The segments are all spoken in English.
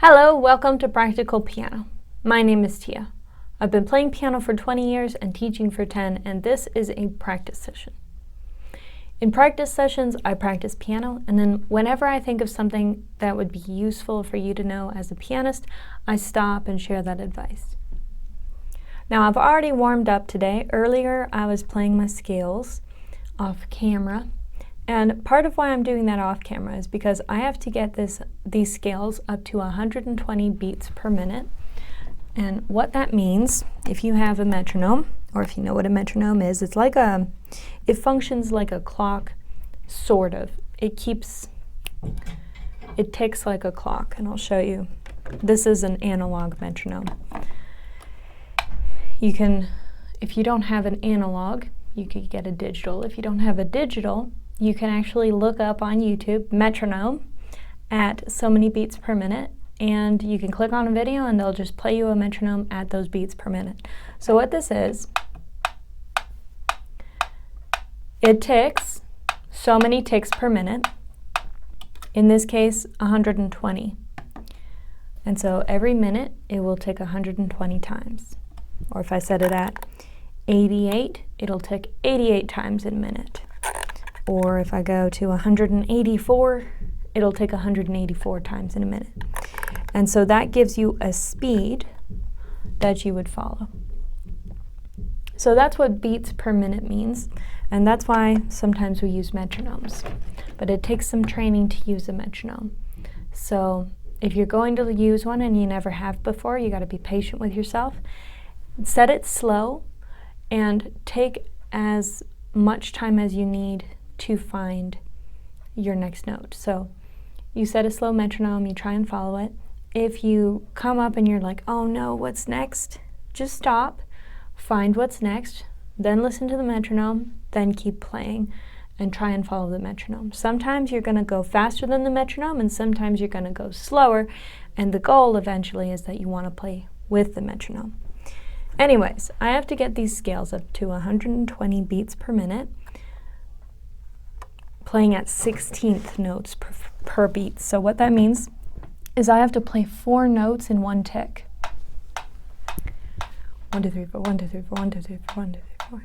Hello, welcome to Practical Piano. My name is Tia. I've been playing piano for 20 years and teaching for 10, and this is a practice session. In practice sessions, I practice piano, and then whenever I think of something that would be useful for you to know as a pianist, I stop and share that advice. Now, I've already warmed up today. Earlier, I was playing my scales off camera. And part of why I'm doing that off camera is because I have to get these scales up to 120 beats per minute. And what that means, if you have a metronome, or if you know what a metronome is, it functions like a clock, sort of. It ticks like a clock, and I'll show you. This is an analog metronome. If you don't have an analog, you could get a digital. If you don't have a digital, you can actually look up on YouTube metronome at so many beats per minute, and you can click on a video and they'll just play you a metronome at those beats per minute. So what this is, it ticks so many ticks per minute, in this case 120. And so every minute it will tick 120 times. Or if I set it at 88, it'll tick 88 times in a minute. Or if I go to 184, it'll take 184 times in a minute. And so that gives you a speed that you would follow. So that's what beats per minute means, and that's why sometimes we use metronomes. But it takes some training to use a metronome. So if you're going to use one and you never have before, you got to be patient with yourself. Set it slow and take as much time as you need to find your next note. So you set a slow metronome, you try and follow it. If you come up and you're like, oh no, what's next? Just stop, find what's next, then listen to the metronome, then keep playing and try and follow the metronome. Sometimes you're going to go faster than the metronome and sometimes you're going to go slower, and the goal eventually is that you want to play with the metronome. Anyways, I have to get these scales up to 120 beats per minute, playing at 16th notes per beat. So what that means is I have to play 4 notes in one tick. 1, 2, 3, 4, 1, 2, 3, 4, 1, 2, 3, 4, 1, 2, 3, 4.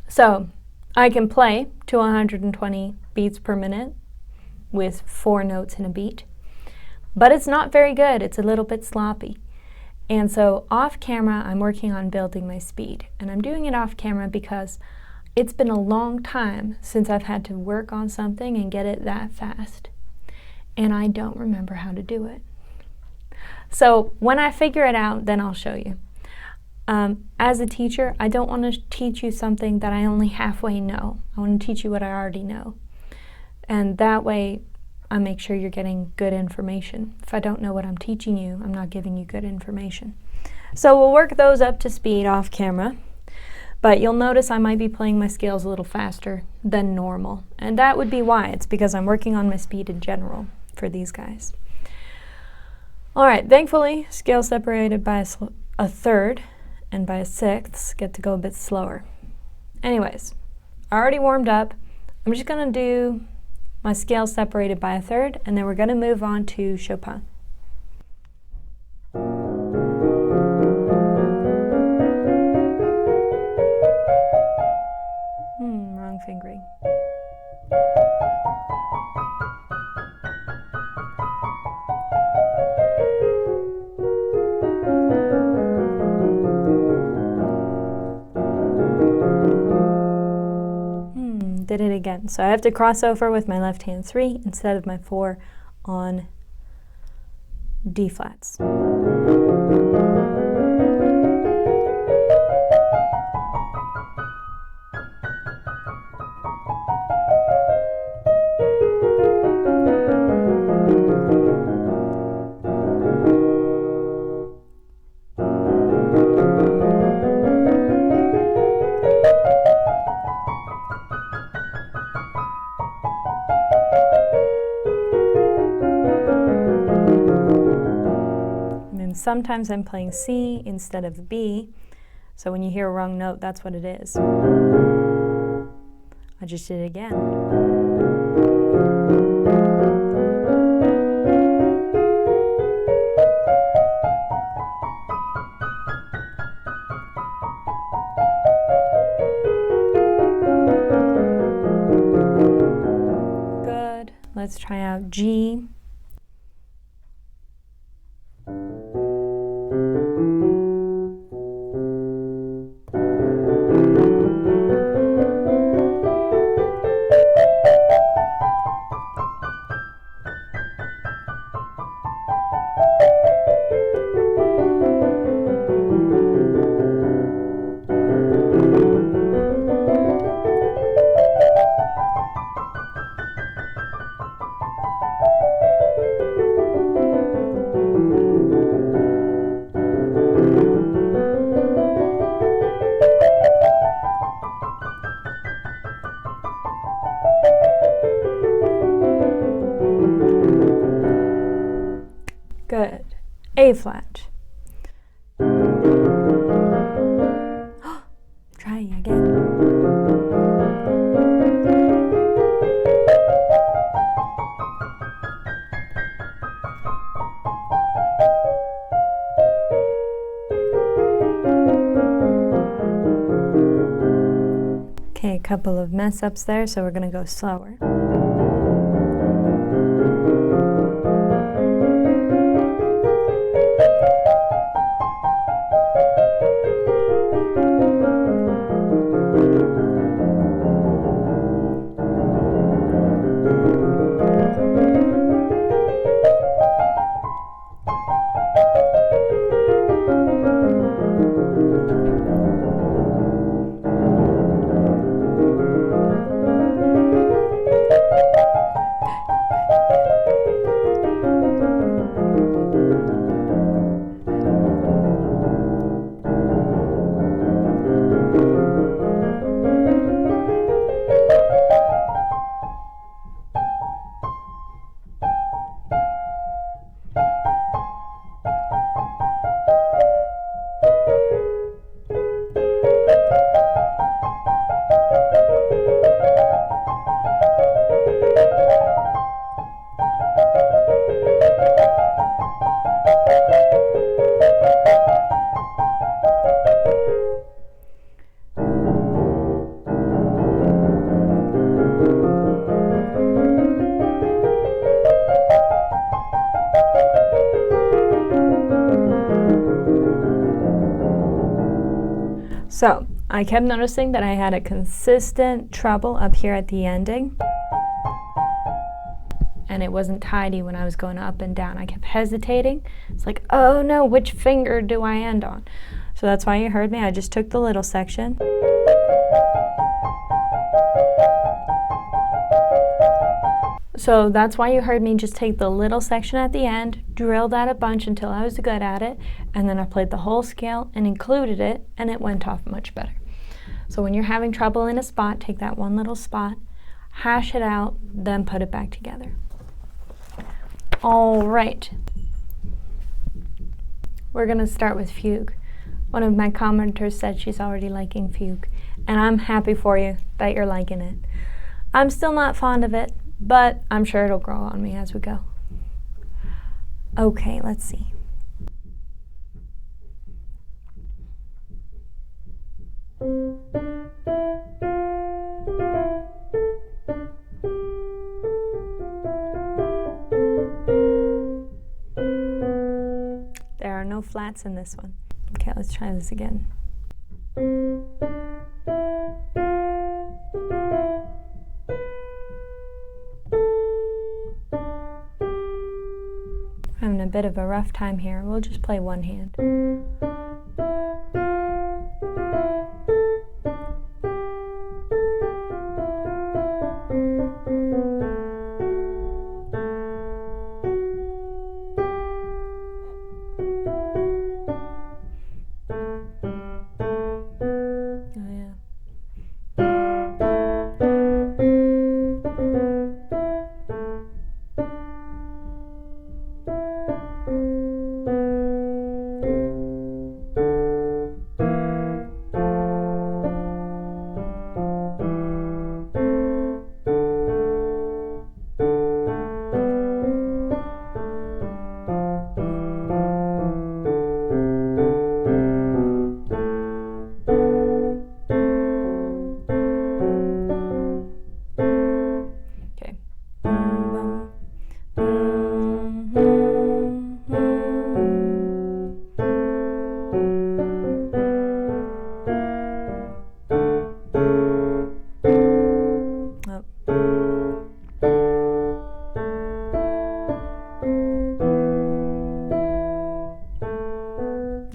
So I can play to 120 beats per minute with 4 notes in a beat, but it's not very good. It's a little bit sloppy. And so off camera, I'm working on building my speed, and I'm doing it off camera because it's been a long time since I've had to work on something and get it that fast, and I don't remember how to do it. So when I figure it out, then I'll show you. As a teacher, I don't want to teach you something that I only halfway know. I want to teach you what I already know. And that way, I make sure you're getting good information. If I don't know what I'm teaching you, I'm not giving you good information. So we'll work those up to speed off camera. But you'll notice I might be playing my scales a little faster than normal. And that would be why. It's because I'm working on my speed in general for these guys. All right, thankfully, scales separated by a third and by a sixth get to go a bit slower. Anyways, I already warmed up. I'm just going to do my scale separated by a third, and then we're going to move on to Chopin. Wrong fingering. Did it again. So I have to cross over with my left hand 3 instead of my 4 on D flats. Sometimes I'm playing C instead of B, so when you hear a wrong note, that's what it is. I just did it again. Good. Let's try out G. Good. A flat. Trying again. Okay, a couple of mess ups there, so we're going to go slower. So I kept noticing that I had a consistent treble up here at the ending, and it wasn't tidy when I was going up and down. I kept hesitating. It's like, oh no, which finger do I end on? So that's why you heard me. I just took the little section. So that's why you heard me just take the little section at the end, drill that a bunch until I was good at it, and then I played the whole scale and included it, and it went off much better. So when you're having trouble in a spot, take that one little spot, hash it out, then put it back together. All right. We're going to start with Fugue. One of my commenters said she's already liking Fugue, and I'm happy for you that you're liking it. I'm still not fond of it, but I'm sure it'll grow on me as we go. Okay, let's see. There are no flats in this one. Okay, let's try this again. Having a bit of a rough time here. We'll just play one hand.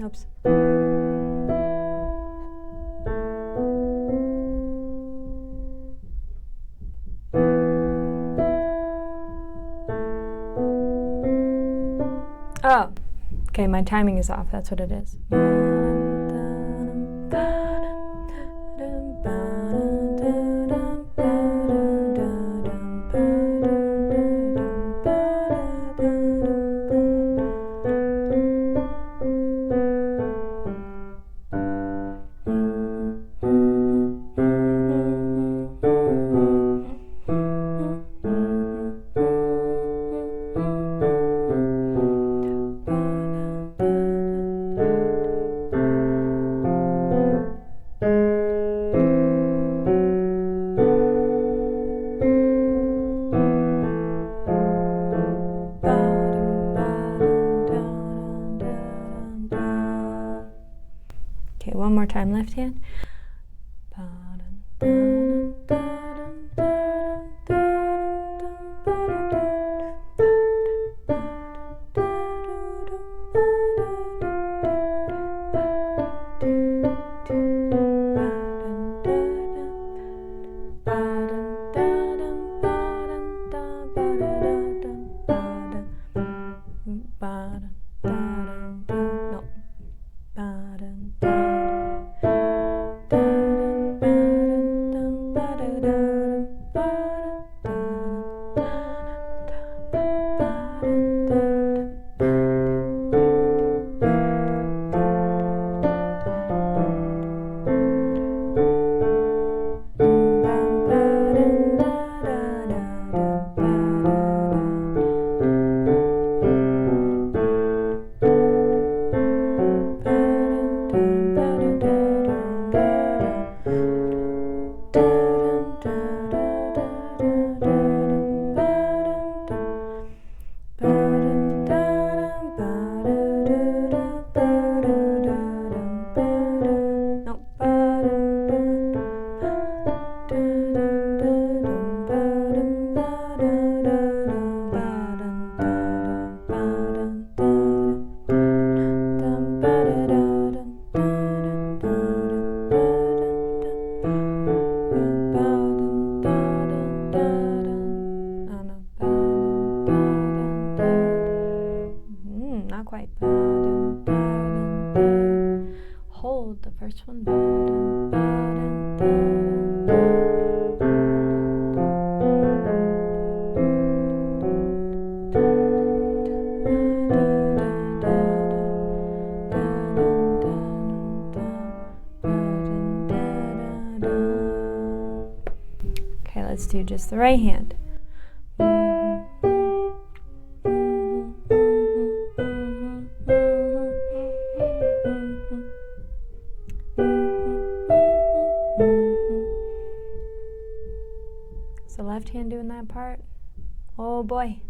Oops. Oh, okay, my timing is off. That's what it is. Okay, one more time, left hand. Not quite. Hold the first one. Okay, let's do just the right hand. Is the left hand doing that part? Oh boy.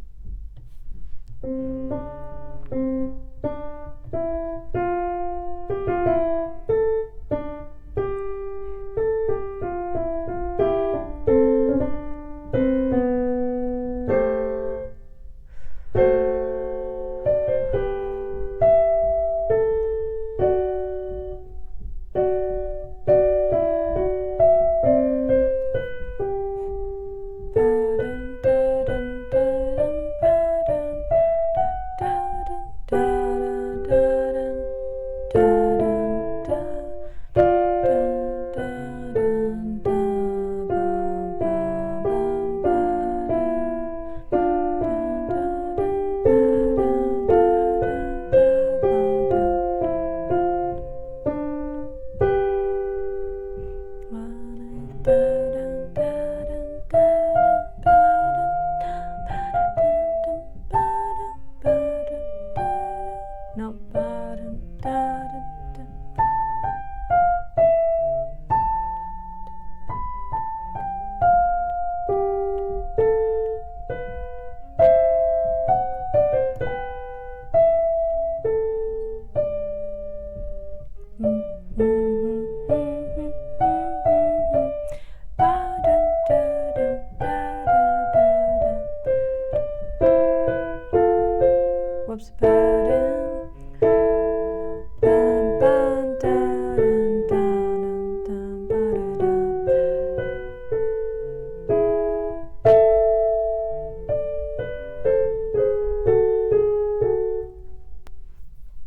Whoops.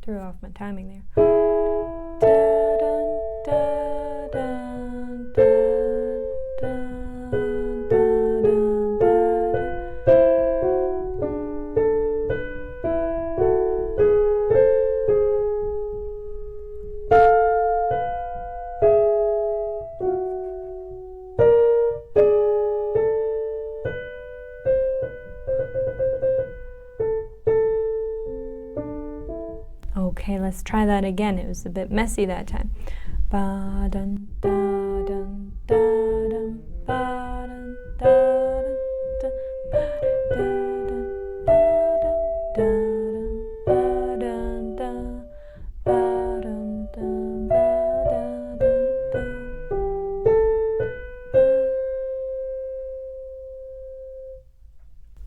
Threw off my timing there. Da-dun, da-dun, da-dun, da-dun, Okay, let's try that again. It was a bit messy that time. Ba-dun, da-dun, da-dun, ba-dun, da-dun, da-dun, da-dun, ba-dun, da-dun, ba-dun,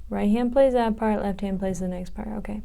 right hand plays that part, left hand plays the next part. Okay.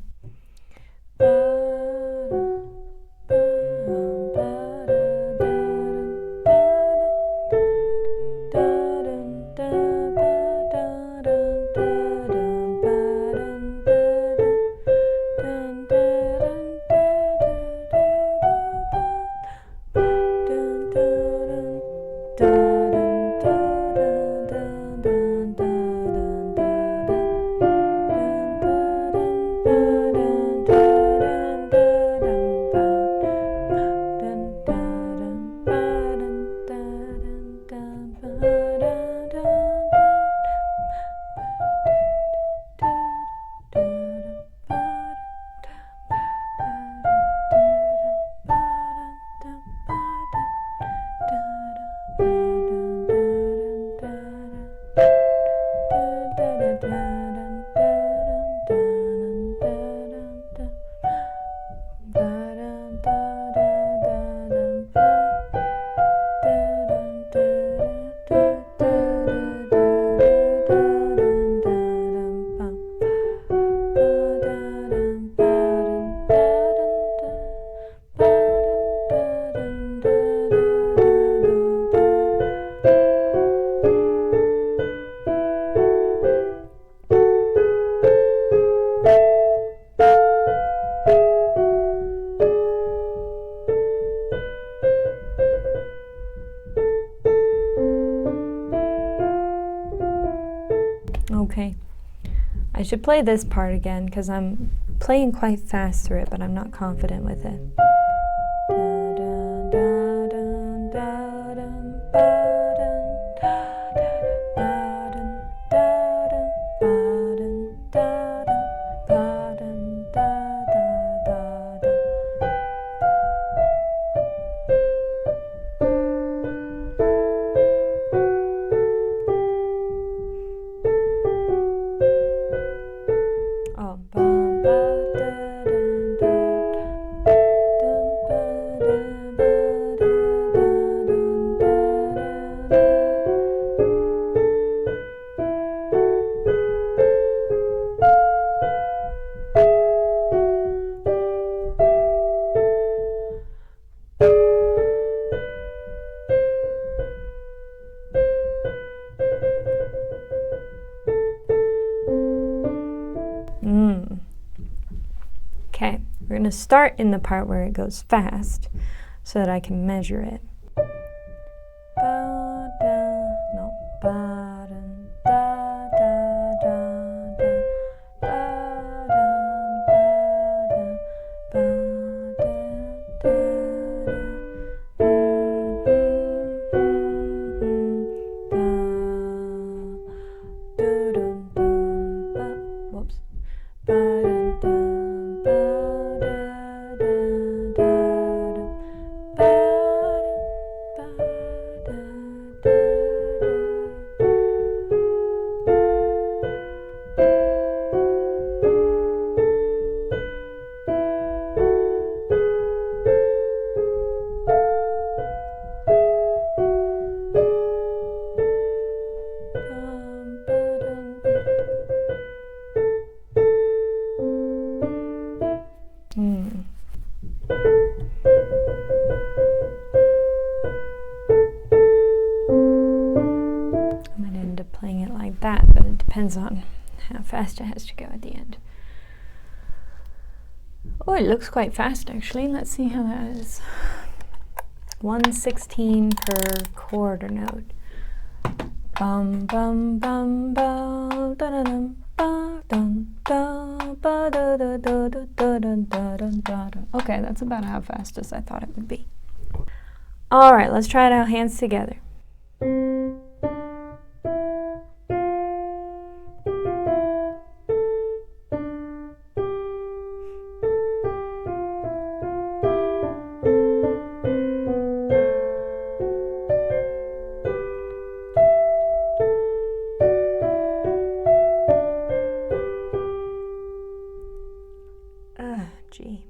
Okay, I should play this part again because I'm playing quite fast through it, but I'm not confident with it. Okay, we're going to start in the part where it goes fast so that I can measure it. That, but it depends on how fast it has to go at the end. Oh, it looks quite fast actually. Let's see how that is. 1/16 per quarter note. Bum bum bum ba da da dum ba dum da ba da da da da da da da da. Okay, that's about how fast as I thought it would be. All right, let's try it out, hands together. G.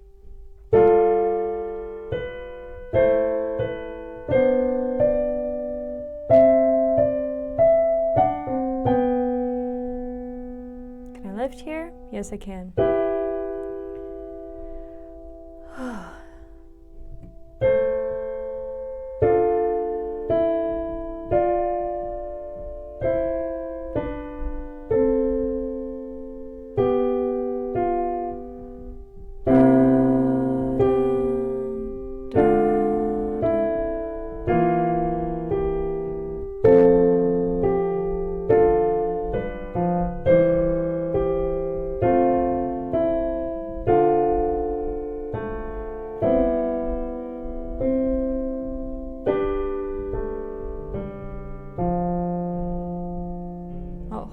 Can I lift here? Yes, I can.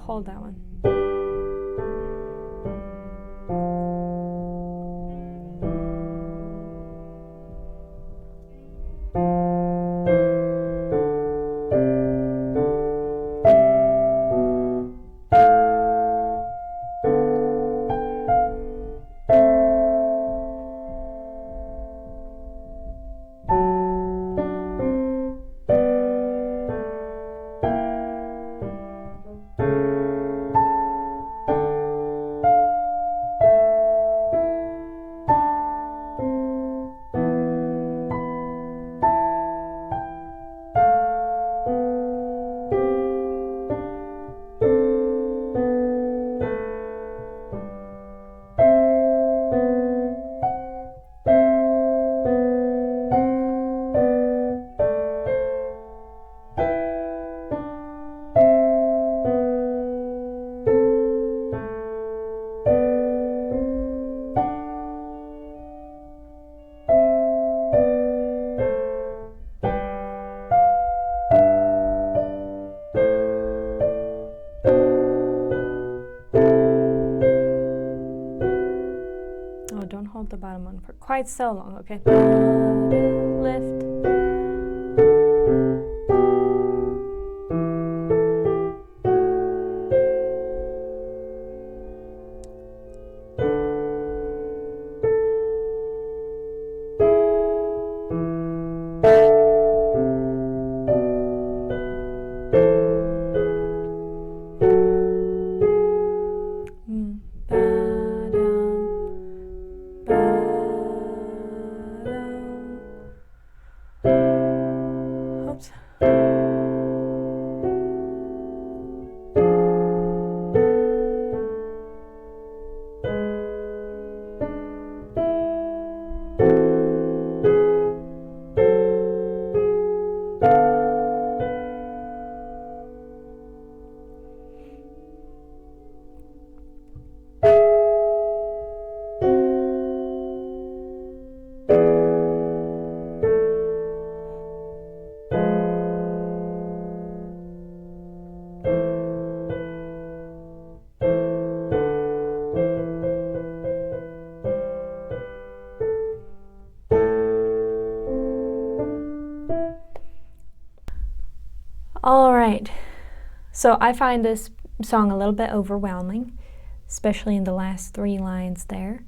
Hold that one. Don't hold the bottom one for quite so long, okay? Lift. All right, so I find this song a little bit overwhelming, especially in the last 3 lines there.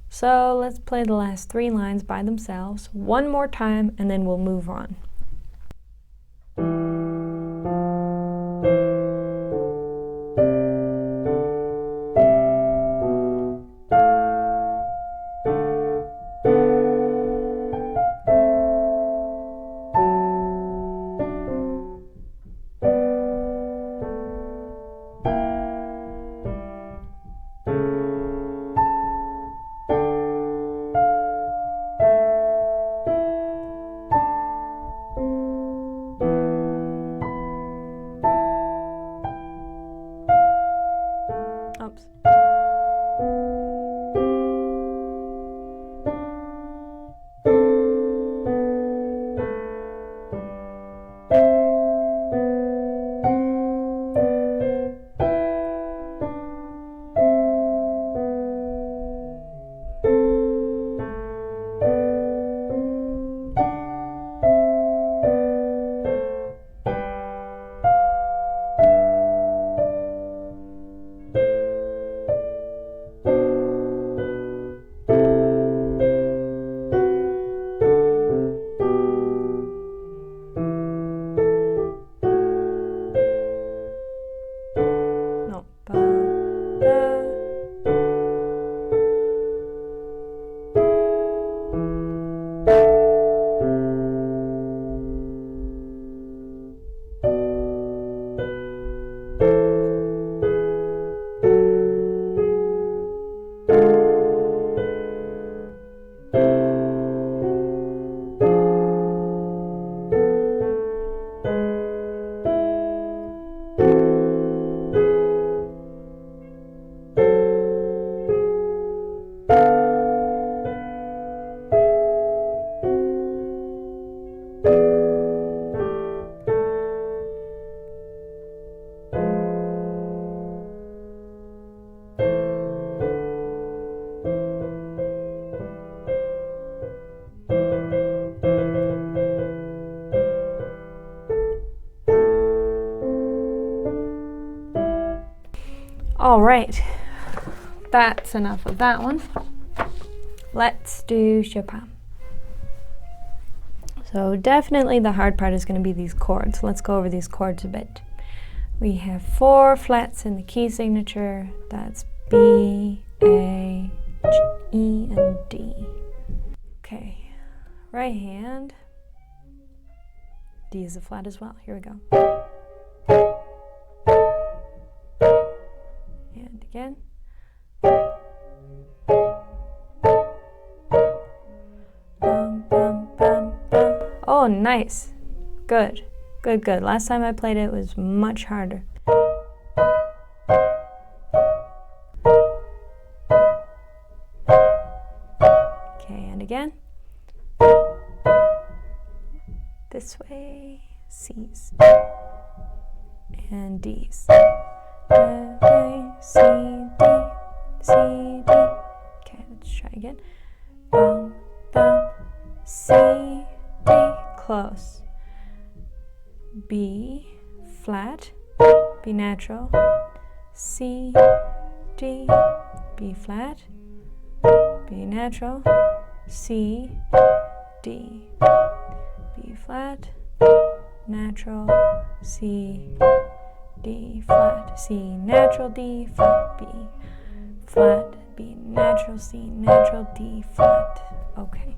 So let's play the last 3 lines by themselves one more time and then we'll move on. right, that's enough of that one. Let's do Chopin. So definitely the hard part is going to be these chords. Let's go over these chords a bit. We have 4 flats in the key signature. That's B, A, E, and D. Okay, right hand. D is a flat as well. Here we go. And again. Bum, bum, bum, bum. Oh, nice. Good. Good, good. Last time I played it was much harder. Okay, and again. This way, C's and D's. A, C, D, C, D. Okay, let's try again. Bum, bum, C, D, close. B, flat, B natural, C, D, B flat, B natural, C, D, B flat, natural, C, D flat, C natural, D flat, B flat, B natural, C natural, D flat. Okay,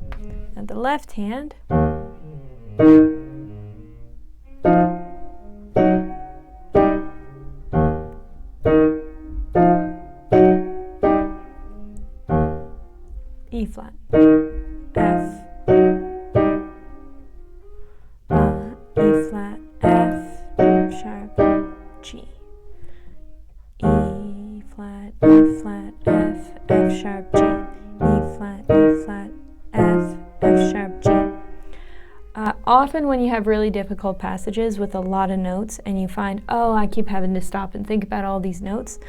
and the left hand. E flat, F, E flat, F sharp, G, E flat, F, F sharp, G, E flat, F, F sharp, G. Often when you have really difficult passages with a lot of notes and you find, oh, I keep having to stop and think about all these notes,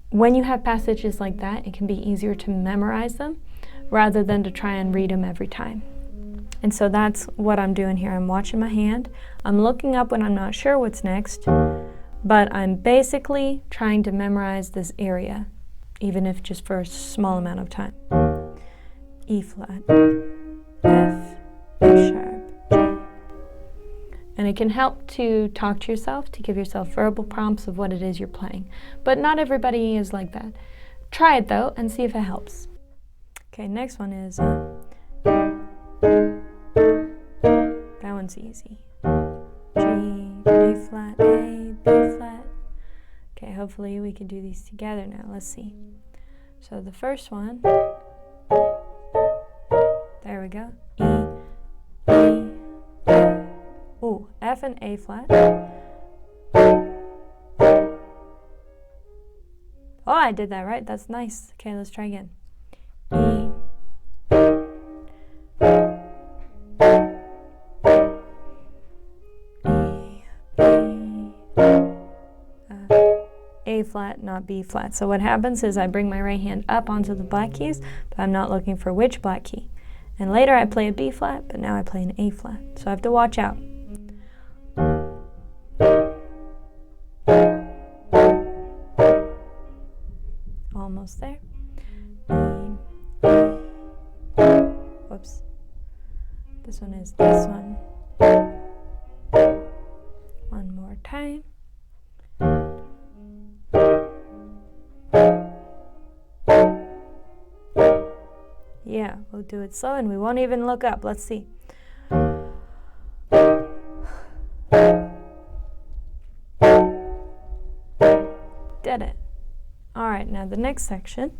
when you have passages like that, it can be easier to memorize them rather than to try and read them every time. And so that's what I'm doing here. I'm watching my hand. I'm looking up when I'm not sure what's next, but I'm basically trying to memorize this area, even if just for a small amount of time. E flat, F, F sharp, G. And it can help to talk to yourself, to give yourself verbal prompts of what it is you're playing. But not everybody is like that. Try it though and see if it helps. Okay, next one is, that one's easy. G, A flat, A, B flat. Okay, hopefully we can do these together now. Let's see. So the first one, there we go. E, A, ooh, F and A flat. Oh, I did that right. That's nice. Okay, let's try again. E, A flat, not B flat. So what happens is I bring my right hand up onto the black keys, but I'm not looking for which black key. And later I play a B flat, but now I play an A flat. So I have to watch out. Almost there. Whoops. This one is this one. One more time. Yeah, we'll do it slow and we won't even look up. Let's see. Did it. All right, now the next section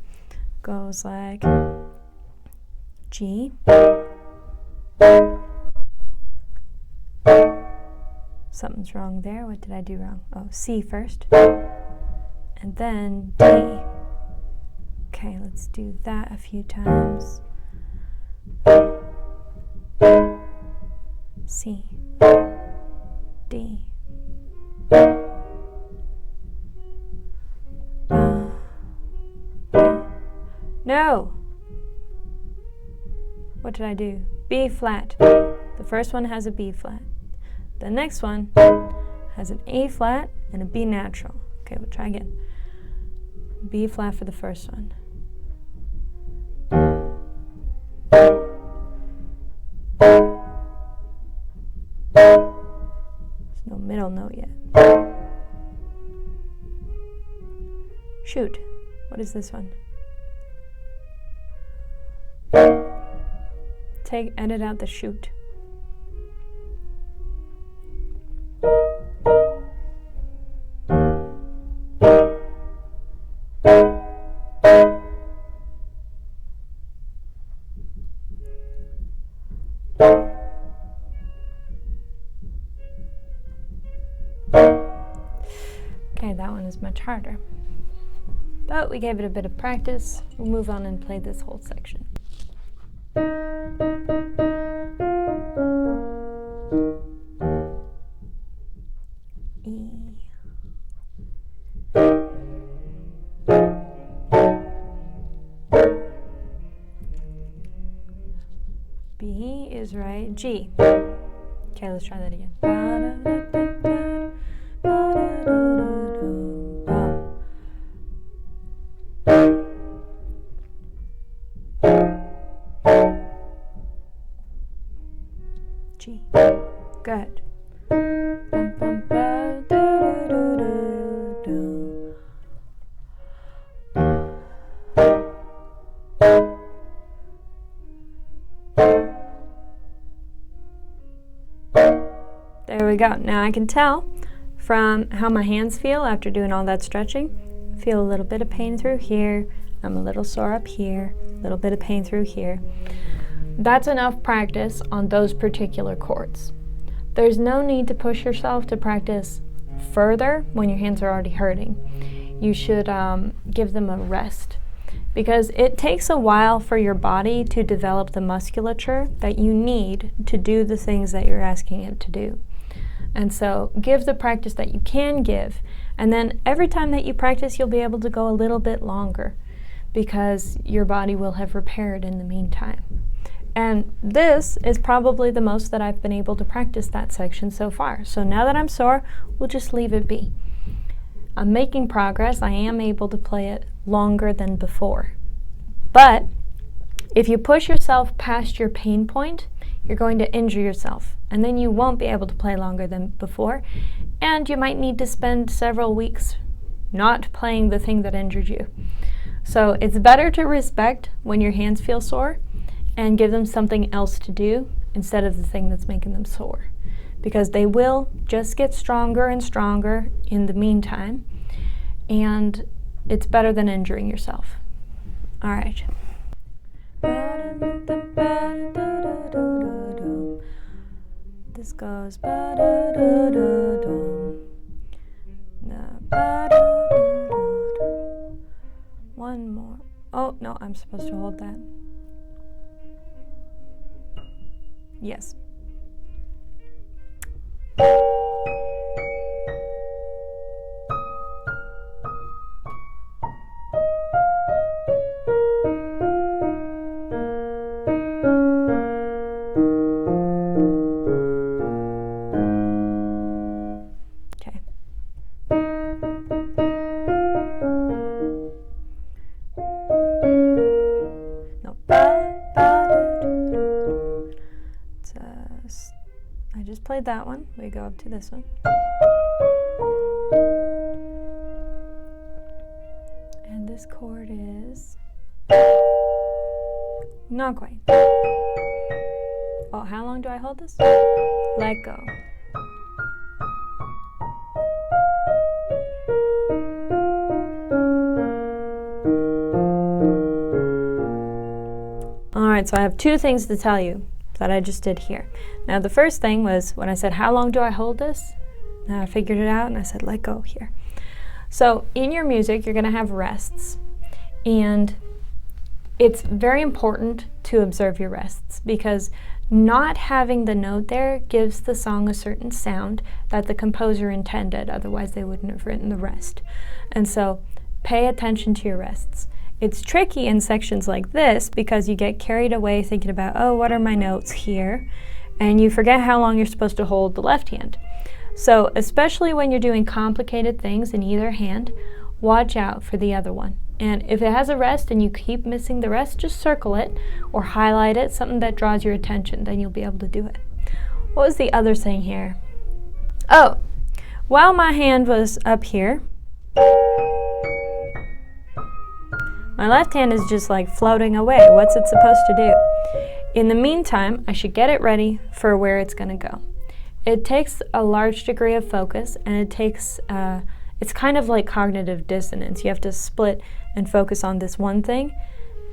goes like G, something's wrong there. What did I do wrong? Oh, C first, and then D. Okay, let's do that a few times. C, D. No! What did I do? B flat. The first one has a B flat. The next one has an A flat and a B natural. Okay, we'll try again. B flat for the first one. There's no middle note yet. Shoot. What is this one? Edit out the shoot. Okay, that one is much harder. But we gave it a bit of practice. We'll move on and play this whole section. E. B is right. G. Okay, let's try that again. G. Good. There we go. Now I can tell from how my hands feel after doing all that stretching. I feel a little bit of pain through here. I'm a little sore up here. A little bit of pain through here. That's enough practice on those particular chords. There's no need to push yourself to practice further when your hands are already hurting. You should give them a rest, because it takes a while for your body to develop the musculature that you need to do the things that you're asking it to do. And so give the practice that you can give, and then every time that you practice you'll be able to go a little bit longer because your body will have repaired in the meantime. And this is probably the most that I've been able to practice that section so far. So now that I'm sore, we'll just leave it be. I'm making progress. I am able to play it longer than before. But if you push yourself past your pain point, you're going to injure yourself, and then you won't be able to play longer than before, and you might need to spend several weeks not playing the thing that injured you. So it's better to respect when your hands feel sore and give them something else to do instead of the thing that's making them sore, because they will just get stronger and stronger in the meantime, and it's better than injuring yourself. All right. This goes one more. Oh, no, I'm supposed to hold that. Yes. Okay. No. I just played that one. We go up to this one. And this chord is not quite. Oh, how long do I hold this? Let go. All right, so I have two things to tell you that I just did here. Now the first thing was when I said, how long do I hold this? Now I figured it out and I said, let go here. So in your music, you're gonna have rests, and it's very important to observe your rests, because not having the note there gives the song a certain sound that the composer intended, otherwise they wouldn't have written the rest. And so pay attention to your rests. It's tricky in sections like this because you get carried away thinking about, oh, what are my notes here? And you forget how long you're supposed to hold the left hand. So especially when you're doing complicated things in either hand, watch out for the other one. And if it has a rest and you keep missing the rest, just circle it or highlight it, something that draws your attention, then you'll be able to do it. What was the other thing here? Oh, while my hand was up here, my left hand is just like floating away. What's it supposed to do? In the meantime, I should get it ready for where it's going to go. It takes a large degree of focus, and it takes, it's kind of like cognitive dissonance. You have to split and focus on this one thing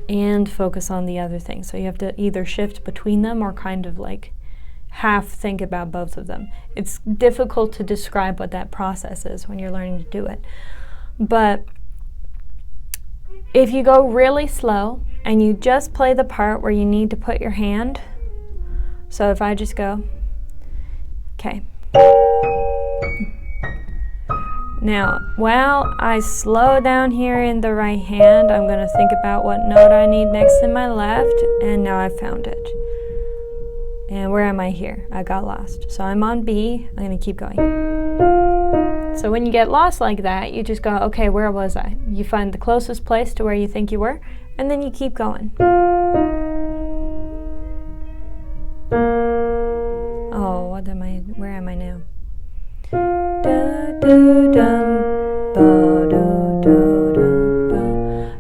and focus on the other thing. So you have to either shift between them or kind of like half think about both of them. It's difficult to describe what that process is when you're learning to do it. But if you go really slow and you just play the part where you need to put your hand, so if I just go, okay. Now, while I slow down here in the right hand, I'm going to think about what note I need next in my left, and now I've found it. And where am I here? I got lost. So I'm on B, I'm going to keep going. So when you get lost like that, you just go, okay, where was I? You find the closest place to where you think you were, and then you keep going. Oh, where am I now?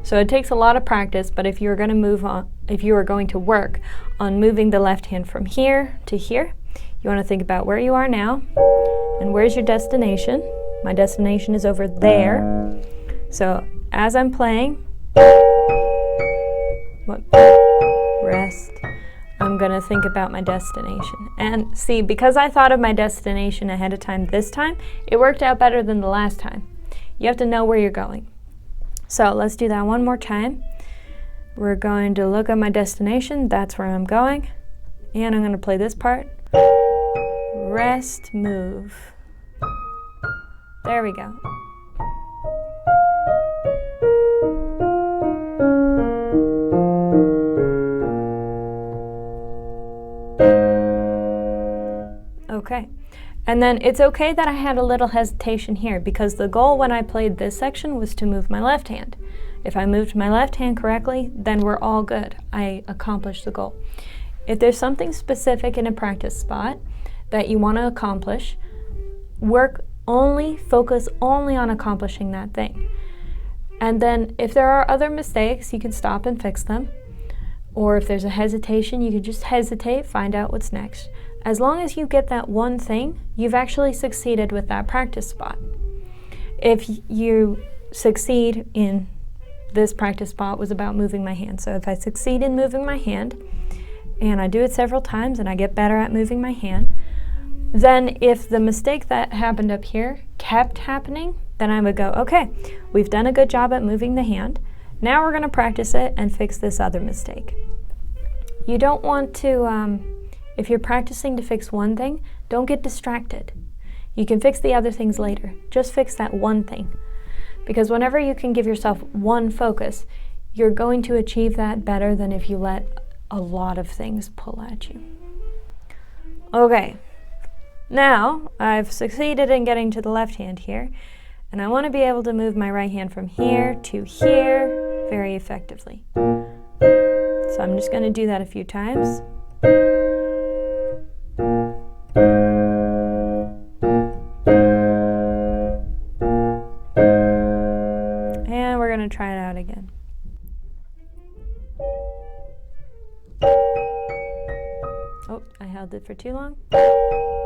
So it takes a lot of practice, but if you're going to work on moving the left hand from here to here, you want to think about where you are now and where's your destination. My destination is over there. So as I'm playing, rest, I'm going to think about my destination. And see, because I thought of my destination ahead of time this time, it worked out better than the last time. You have to know where you're going. So let's do that one more time. We're going to look at my destination. That's where I'm going. And I'm going to play this part. Rest, move. There we go. Okay, and then it's okay that I had a little hesitation here because the goal when I played this section was to move my left hand. If I moved my left hand correctly, then we're all good. I accomplished the goal. If there's something specific in a practice spot that you want to accomplish, focus only on accomplishing that thing. And then if there are other mistakes, you can stop and fix them. Or if there's a hesitation, you can just hesitate, find out what's next. As long as you get that one thing, you've actually succeeded with that practice spot. If you succeed in this practice spot was about moving my hand. So if I succeed in moving my hand, and I do it several times and I get better at moving my hand, then if the mistake that happened up here kept happening, then I would go, okay, we've done a good job at moving the hand. Now we're going to practice it and fix this other mistake. You don't want to, if you're practicing to fix one thing, don't get distracted. You can fix the other things later. Just fix that one thing. Because whenever you can give yourself one focus, you're going to achieve that better than if you let a lot of things pull at you. Okay, now I've succeeded in getting to the left hand here, and I want to be able to move my right hand from here to here very effectively. So I'm just going to do that a few times. And we're going to try it out again. Oh, I held it for too long.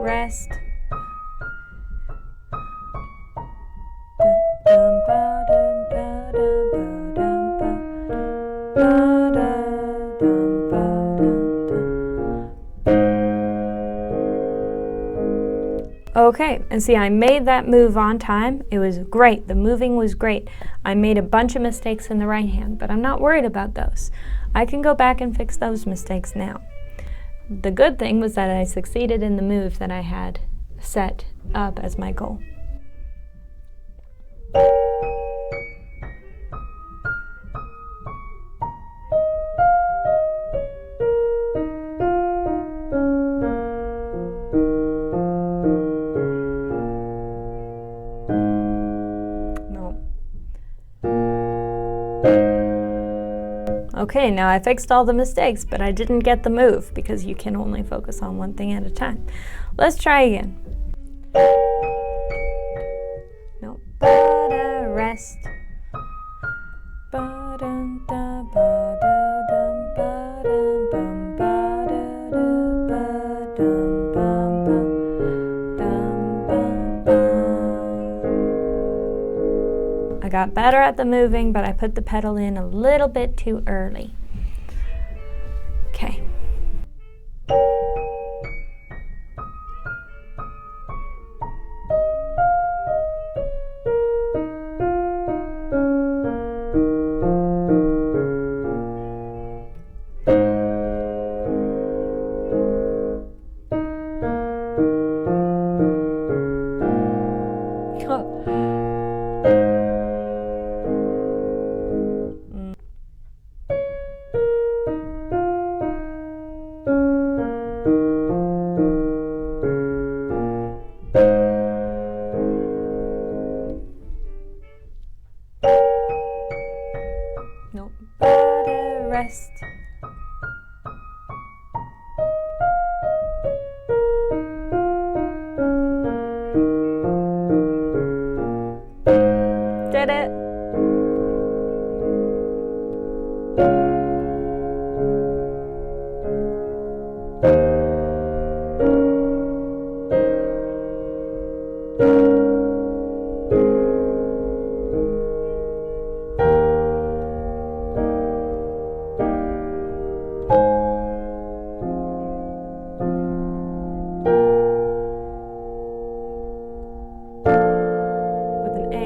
Rest. Okay, and see, I made that move on time. It was great. The moving was great. I made a bunch of mistakes in the right hand, but I'm not worried about those. I can go back and fix those mistakes now. The good thing was that I succeeded in the move that I had set up as my goal. No. Okay, now I fixed all the mistakes, but I didn't get the move because you can only focus on one thing at a time. Let's try again. No, ba-da, rest. Ba-dum, da, ba-da-dum, ba-dum, bum, ba-da-da, ba-dum, bum, bum, dum, bum, bum. I got better at the moving, but I put the pedal in a little bit too early. Okay. Nope. Ba-da, rest. Did it. With an A.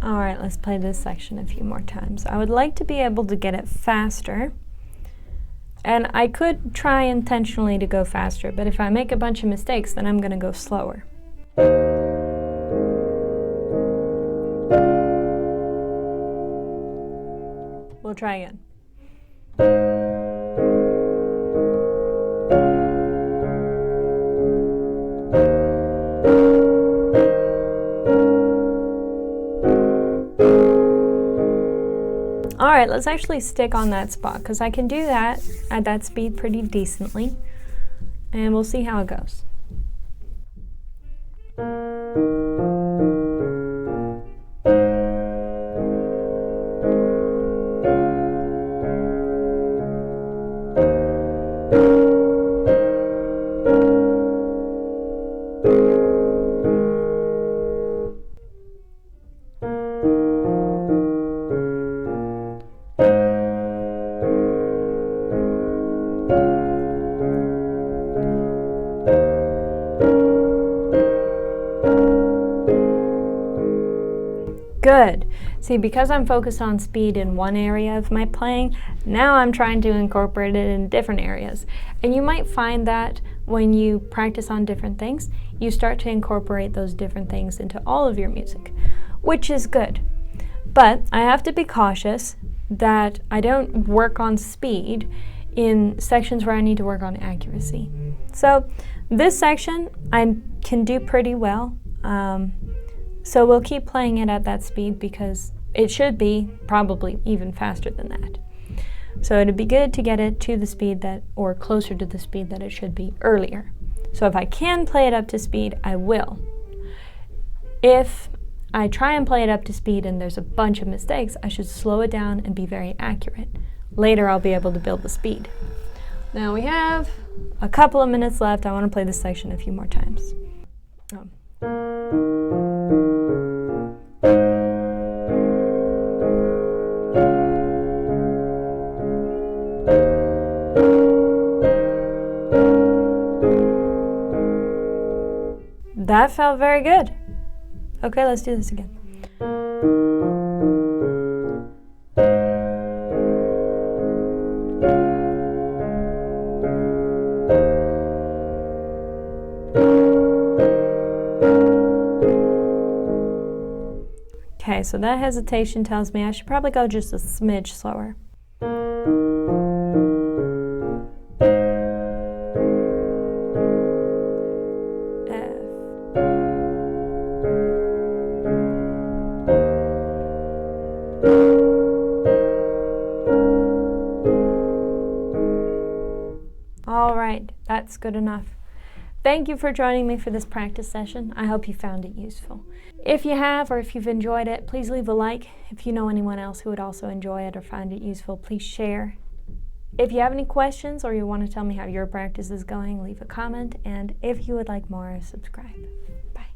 Alright, let's play this section a few more times. I would like to be able to get it faster, and I could try intentionally to go faster, but if I make a bunch of mistakes, then I'm going to go slower. We'll try again. Alright, let's actually stick on that spot, because I can do that at that speed pretty decently, and we'll see how it goes. Good. See, because I'm focused on speed in one area of my playing, now I'm trying to incorporate it in different areas. And you might find that when you practice on different things, you start to incorporate those different things into all of your music, which is good. But I have to be cautious that I don't work on speed in sections where I need to work on accuracy. So this section I can do pretty well. So we'll keep playing it at that speed because it should be probably even faster than that. So it'd be good to get it to the speed that, or closer to the speed that it should be earlier. So if I can play it up to speed, I will. If I try and play it up to speed and there's a bunch of mistakes, I should slow it down and be very accurate. Later I'll be able to build the speed. Now we have a couple of minutes left. I want to play this section a few more times. That felt very good. Okay, let's do this again. Okay, so that hesitation tells me I should probably go just a smidge slower. All right, that's good enough. Thank you for joining me for this practice session. I hope you found it useful. If you have, or if you've enjoyed it, please leave a like. If you know anyone else who would also enjoy it or find it useful, please share. If you have any questions or you want to tell me how your practice is going, leave a comment. And if you would like more, subscribe. Bye.